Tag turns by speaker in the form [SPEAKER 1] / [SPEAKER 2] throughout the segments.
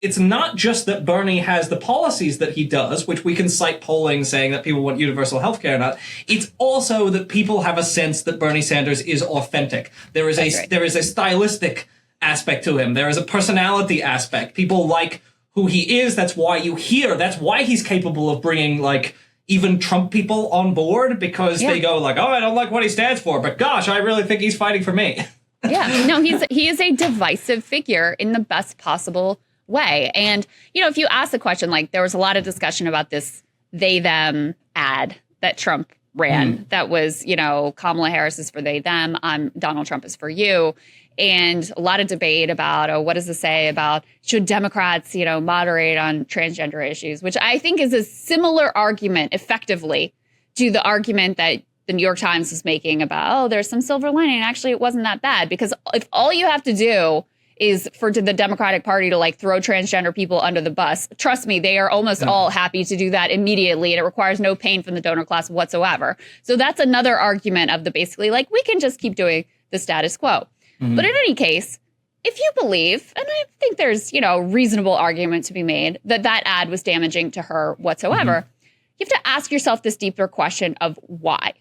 [SPEAKER 1] it's not just that Bernie has the policies that he does, which we can cite polling saying that people want universal health care or not. It's also that people have a sense that Bernie Sanders is authentic. There is there is a stylistic aspect to him. There is a personality aspect. People like who he is. That's why that's why he's capable of bringing, like, even Trump people on board, because they go like, oh, I don't like what he stands for, but gosh, I really think he's fighting for me.
[SPEAKER 2] Yeah, no, he is a divisive figure in the best possible way. And, you know, if you ask the question, like, there was a lot of discussion about this they them ad that Trump ran that was, you know, Kamala Harris is for they them, Donald Trump is for you. And a lot of debate about, what does this say about should Democrats, you know, moderate on transgender issues, which I think is a similar argument effectively to the argument that the New York Times is making about, there's some silver lining. Actually, it wasn't that bad, because if all you have to do is for the Democratic Party to, like, throw transgender people under the bus, trust me, they are almost all happy to do that immediately. And it requires no pain from the donor class whatsoever. So that's another argument of the basically, like, we can just keep doing the status quo. But in any case, if you believe, and I think there's, you know, reasonable argument to be made that that ad was damaging to her whatsoever, you have to ask yourself this deeper question of why.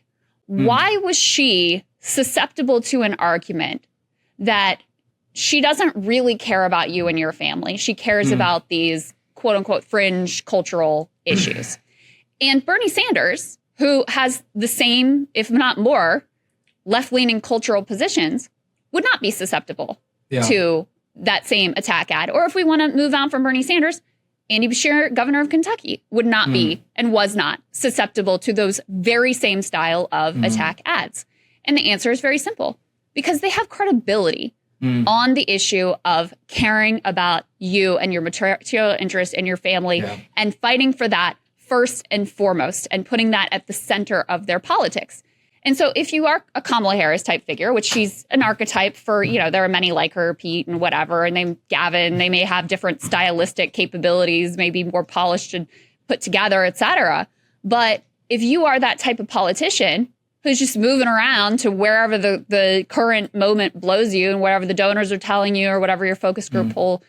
[SPEAKER 2] Why was she susceptible to an argument that she doesn't really care about you and your family? She cares about these quote unquote fringe cultural issues. And Bernie Sanders, who has the same, if not more, left-leaning cultural positions, would not be susceptible to that same attack ad. Or if we want to move on from Bernie Sanders, Andy Beshear, governor of Kentucky, would not be and was not susceptible to those very same style of attack ads. And the answer is very simple, because they have credibility on the issue of caring about you and your material interest and your family and fighting for that first and foremost and putting that at the center of their politics. And so if you are a Kamala Harris type figure, which she's an archetype for, you know, there are many like her, Pete and whatever, and Gavin, they may have different stylistic capabilities, maybe more polished and put together, et cetera. But if you are that type of politician who's just moving around to wherever the current moment blows you and whatever the donors are telling you or whatever your focus group poll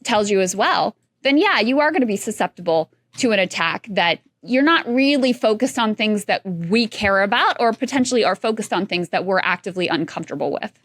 [SPEAKER 2] tells you as well, then yeah, you are going to be susceptible to an attack that you're not really focused on things that we care about, or potentially are focused on things that we're actively uncomfortable with.